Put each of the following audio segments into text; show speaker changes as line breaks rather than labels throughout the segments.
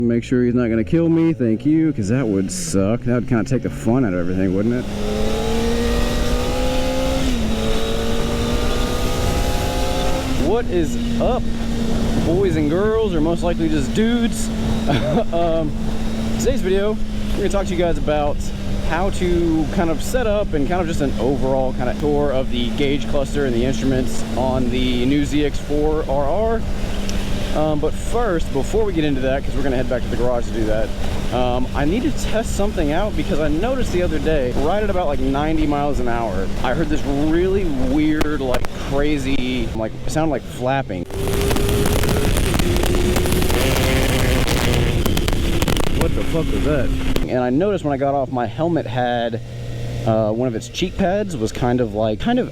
Make sure he's not gonna kill me, thank you, because that would suck. That would kind of take the fun out of everything, wouldn't it? What is up, boys and girls, or most likely just dudes? Today's video, we're gonna talk to you guys about how to kind of set up and kind of just an overall kind of tour of the gauge cluster and the instruments on the new ZX-4RR. But first, before we get into that, because we're gonna head back to the garage to do that, I need to test something out because I noticed the other day, right at about like 90 miles an hour, I heard this really weird, like crazy, like it sounded like flapping. What the fuck was that? And I noticed when I got off, my helmet had one of its cheek pads was kind of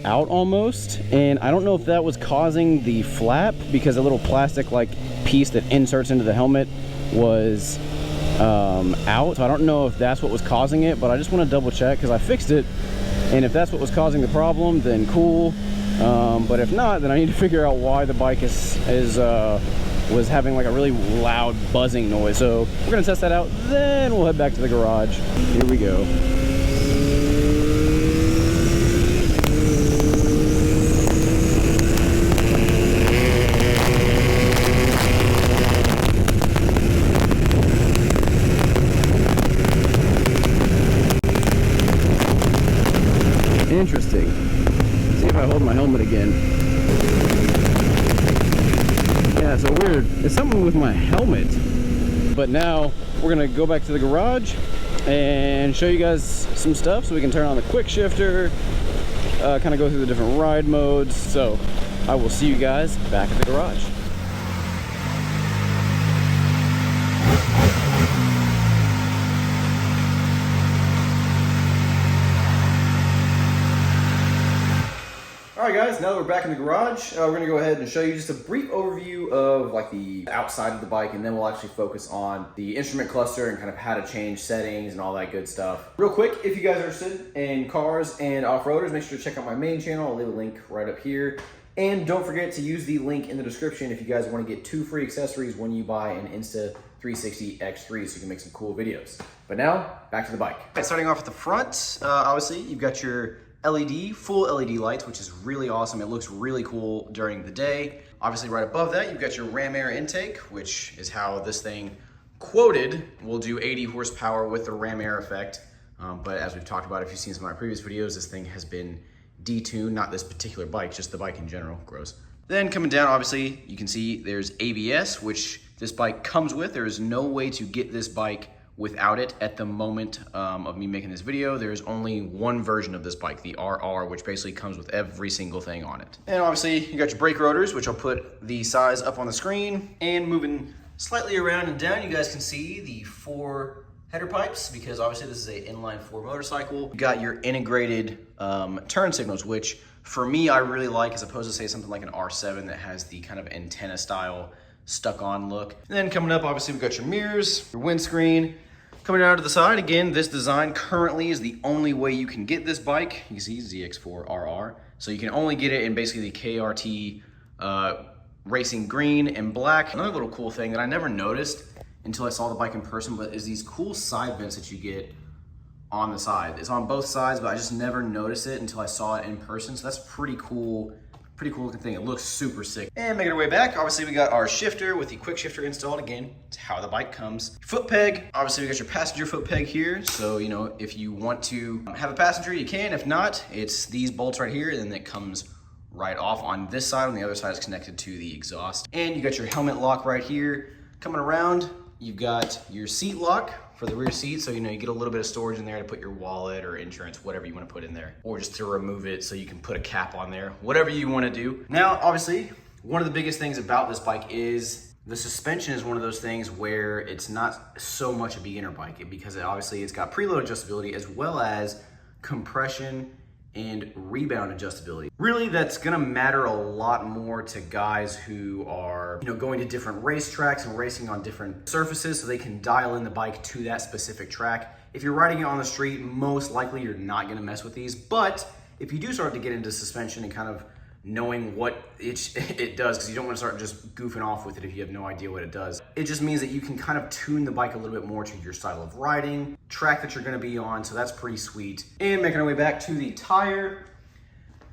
out almost, and I don't know if that was causing the flap because a little plastic like piece that inserts into the helmet was out. So I don't know if that's what was causing it, but I just want to double check because I fixed it, and if that's what was causing the problem, then cool. But if not, then I need to figure out why the bike was having like a really loud buzzing noise. So we're gonna test that out, then we'll head back to the garage. Here we go. Interesting. Let's see if I hold my helmet again. Yeah, so weird. It's something with my helmet. But now we're gonna go back to the garage and show you guys some stuff so we can turn on the quick shifter, kind of go through the different ride modes. So I will see you guys back at the garage. Alright guys, now that we're back in the garage, we're going to go ahead and show you just a brief overview of like the outside of the bike, and then we'll actually focus on the instrument cluster and kind of how to change settings and all that good stuff. Real quick, if you guys are interested in cars and off-roaders, make sure to check out my main channel. I'll leave a link right up here. And don't forget to use the link in the description if you guys want to get 2 free accessories when you buy an Insta360 X3 so you can make some cool videos. But now, back to the bike. All right, starting off at the front, obviously you've got your full LED lights, which is really awesome. It looks really cool during the day. Obviously right above that, you've got your ram air intake, which is how this thing quoted will do 80 horsepower with the ram air effect. But as we've talked about, if you've seen some of my previous videos, this thing has been detuned, not this particular bike, just the bike in general, gross. Then coming down, obviously, you can see there's ABS, which this bike comes with. There is no way to get this bike without it at the moment of me making this video. There's only one version of this bike, the RR, which basically comes with every single thing on it. And obviously you got your brake rotors, which I'll put the size up on the screen. And moving slightly around and down, you guys can see the 4 header pipes, because obviously this is an inline-4 motorcycle. You got your integrated turn signals, which for me, I really like, as opposed to say something like an R7 that has the kind of antenna style stuck on look. And then coming up, obviously we've got your mirrors, your windscreen. Coming down to the side, again, this design currently is the only way you can get this bike. You can see ZX-4RR. So you can only get it in basically the KRT racing green and black. Another little cool thing that I never noticed until I saw the bike in person, but is these cool side vents that you get on the side. It's on both sides, but I just never noticed it until I saw it in person. So that's pretty cool looking thing. It looks super sick. And making our way back, obviously we got our shifter with the quick shifter installed. Again, it's how the bike comes. Foot peg, obviously we got your passenger foot peg here. So, you know, if you want to have a passenger, you can. If not, it's these bolts right here, and then it comes right off on this side. On the other side is connected to the exhaust. And you got your helmet lock right here. Coming around, you've got your seat lock for the rear seat, so you know you get a little bit of storage in there to put your wallet or insurance, whatever you want to put in there, or just to remove it so you can put a cap on there, whatever you want to do. Now, obviously, one of the biggest things about this bike is the suspension is one of those things where it's not so much a beginner bike, because it's got preload adjustability as well as compression and rebound adjustability. Really, that's gonna matter a lot more to guys who are, you know, going to different racetracks and racing on different surfaces so they can dial in the bike to that specific track. If you're riding it on the street, most likely you're not gonna mess with these, but if you do start to get into suspension and kind of knowing what it does, because you don't want to start just goofing off with it if you have no idea what it does. It just means that you can kind of tune the bike a little bit more to your style of riding, track that you're going to be on, so that's pretty sweet. And making our way back to the tire.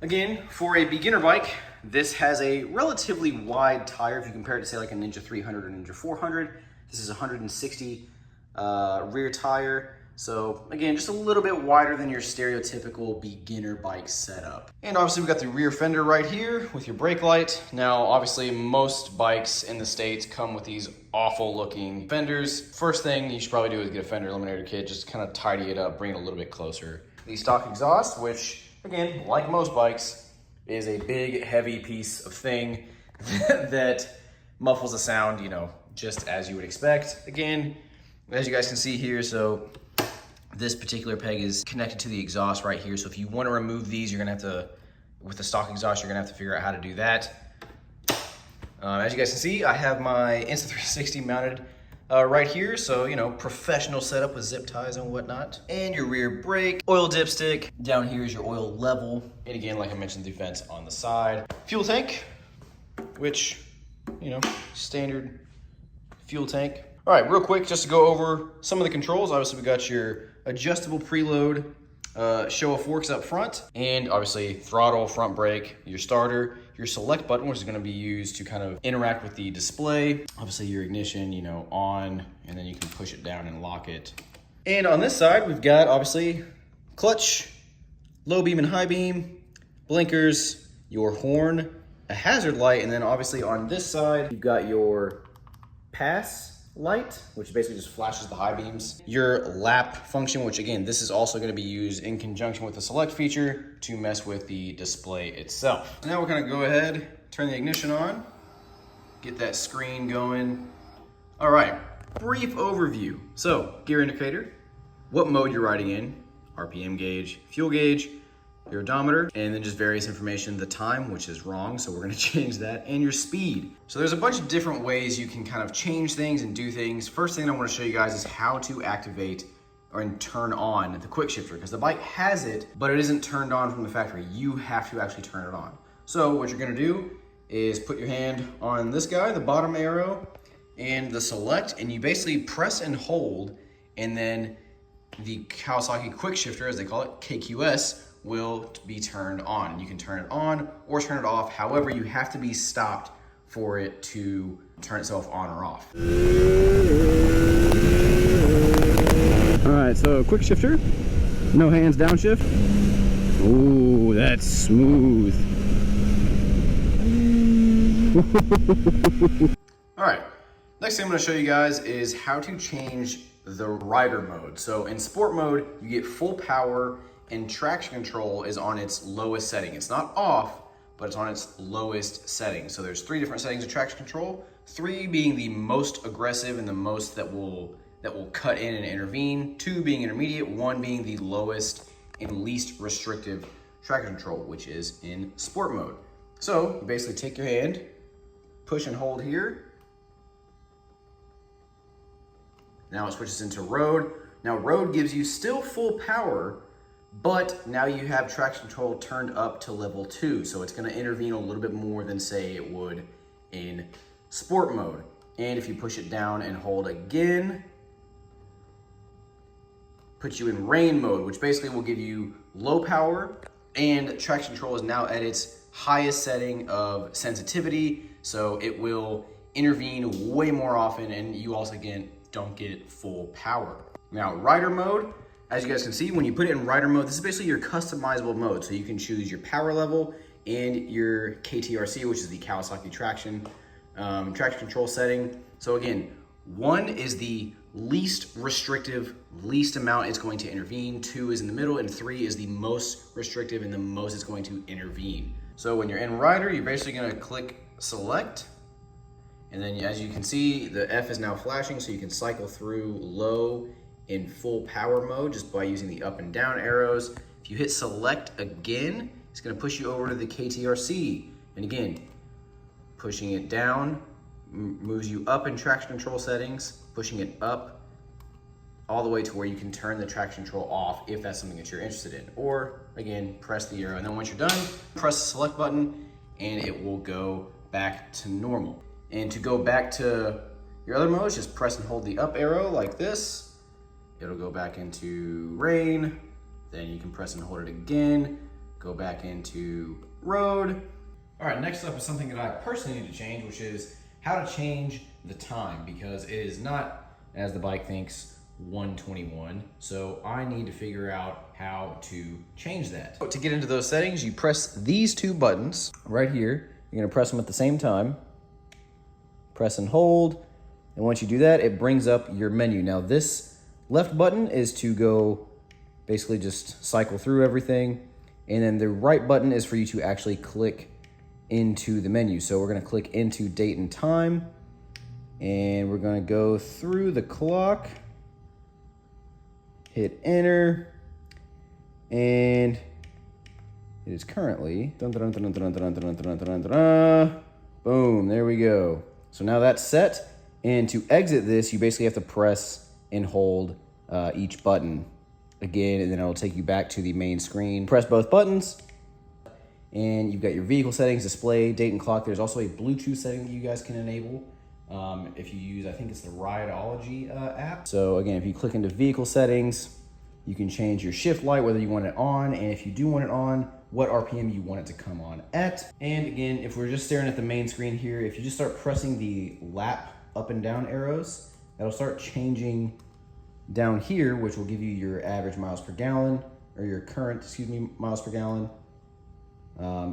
Again, for a beginner bike, this has a relatively wide tire. If you compare it to say like a Ninja 300 or Ninja 400, this is 160 rear tire. So again, just a little bit wider than your stereotypical beginner bike setup. And obviously we've got the rear fender right here with your brake light. Now, obviously most bikes in the States come with these awful looking fenders. First thing you should probably do is get a fender eliminator kit, just kind of tidy it up, bring it a little bit closer. The stock exhaust, which again, like most bikes, is a big, heavy piece of thing that muffles the sound, you know, just as you would expect. Again, as you guys can see here, so this particular peg is connected to the exhaust right here. So if you want to remove these, you're gonna have to, with the stock exhaust, you're gonna have to figure out how to do that. As you guys can see, I have my Insta360 mounted right here. So, you know, professional setup with zip ties and whatnot. And your rear brake, oil dipstick. Down here is your oil level. And again, like I mentioned, the vents on the side. Fuel tank, which, you know, standard fuel tank. All right, real quick, just to go over some of the controls. Obviously, we got your adjustable preload show of forks up front, and obviously throttle, front brake, your starter, your select button, which is going to be used to kind of interact with the display. Obviously, your ignition, you know, on, and then you can push it down and lock it. And on this side, we've got obviously clutch, low beam and high beam, blinkers, your horn, a hazard light, and then obviously on this side, you've got your pass light, which basically just flashes the high beams. Your lap function, which again, this is also going to be used in conjunction with the select feature to mess with the display itself. Now we're going to go ahead, turn the ignition on, get that screen going. All right, brief overview. So gear indicator, what mode you're riding in, RPM gauge, fuel gauge, your odometer, and then just various information, the time, which is wrong, so we're gonna change that, and your speed. So there's a bunch of different ways you can kind of change things and do things. First thing I wanna show you guys is how to activate or turn on the quick shifter, because the bike has it, but it isn't turned on from the factory. You have to actually turn it on. So what you're gonna do is put your hand on this guy, the bottom arrow, and the select, and you basically press and hold, and then the Kawasaki quick shifter, as they call it, KQS, will be turned on. You can turn it on or turn it off. However, you have to be stopped for it to turn itself on or off. All right, so quick shifter, no hands downshift. Ooh, that's smooth. All right, next thing I'm gonna show you guys is how to change the rider mode. So in sport mode, you get full power, and traction control is on its lowest setting. It's not off, but it's on its lowest setting. So there's 3 different settings of traction control, 3 being the most aggressive and the most that will cut in and intervene, 2 being intermediate, 1 being the lowest and least restrictive traction control, which is in sport mode. So you basically take your hand, push and hold here. Now it switches into road. Now road gives you still full power, but now you have traction control turned up to level 2. So it's gonna intervene a little bit more than say it would in sport mode. And if you push it down and hold again, puts you in rain mode, which basically will give you low power, and traction control is now at its highest setting of sensitivity. So it will intervene way more often, and you also, again, don't get full power. Now, rider mode, as you guys can see, when you put it in rider mode, this is basically your customizable mode. So you can choose your power level and your KTRC, which is the Kawasaki traction control setting. So again, 1 is the least restrictive, least amount it's going to intervene. 2 is in the middle, and 3 is the most restrictive and the most it's going to intervene. So when you're in rider, you're basically gonna click select. And then as you can see, the F is now flashing, so you can cycle through low in full power mode just by using the up and down arrows. If you hit select again, it's gonna push you over to the KTRC. And again, pushing it down moves you up in traction control settings, pushing it up all the way to where you can turn the traction control off if that's something that you're interested in. Or again, press the arrow, and then once you're done, press the select button, and it will go back to normal. And to go back to your other modes, just press and hold the up arrow like this. It'll go back into rain. Then you can press and hold it again, go back into road. All right, next up is something that I personally need to change, which is how to change the time, because it is not, as the bike thinks, 1:21. So I need to figure out how to change that. To get into those settings, you press these two buttons right here. You're gonna press them at the same time. Press and hold. And once you do that, it brings up your menu. Now this left button is to go basically just cycle through everything. And then the right button is for you to actually click into the menu. So we're gonna click into date and time, and we're gonna go through the clock, hit enter, and it is currently, boom, there we go. So now that's set, and to exit this, you basically have to press and hold each button again, and then it'll take you back to the main screen. Press both buttons, and you've got your vehicle settings, display, date and clock. There's also a Bluetooth setting that you guys can enable if you use, I think it's the Rideology app. So again, if you click into vehicle settings, you can change your shift light, whether you want it on, and if you do want it on, what RPM you want it to come on at. And again, if we're just staring at the main screen here, if you just start pressing the lap up and down arrows, that'll start changing down here, which will give you your average miles per gallon, or your current, miles per gallon,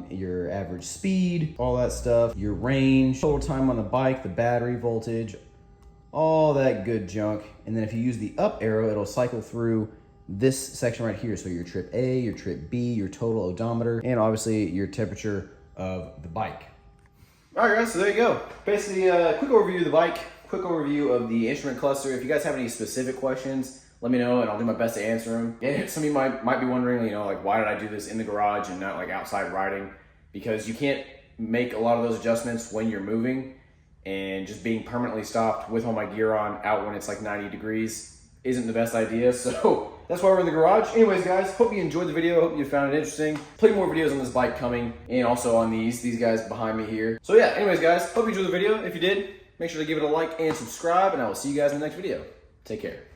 your average speed, all that stuff, your range, total time on the bike, the battery voltage, all that good junk. And then if you use the up arrow, it'll cycle through this section right here. So your trip A, your trip B, your total odometer, and obviously your temperature of the bike. All right guys, so there you go. Basically a quick overview of the bike, quick overview of the instrument cluster. If you guys have any specific questions, let me know and I'll do my best to answer them. And some of you might be wondering, you know, like, why did I do this in the garage and not like outside riding? Because you can't make a lot of those adjustments when you're moving, and just being permanently stopped with all my gear on out when it's like 90 degrees isn't the best idea. So that's why we're in the garage. Anyways guys, hope you enjoyed the video. Hope you found it interesting. Plenty more videos on this bike coming, and also on these guys behind me here. So yeah, anyways guys, hope you enjoyed the video. If you did, make sure to give it a like and subscribe, and I will see you guys in the next video. Take care.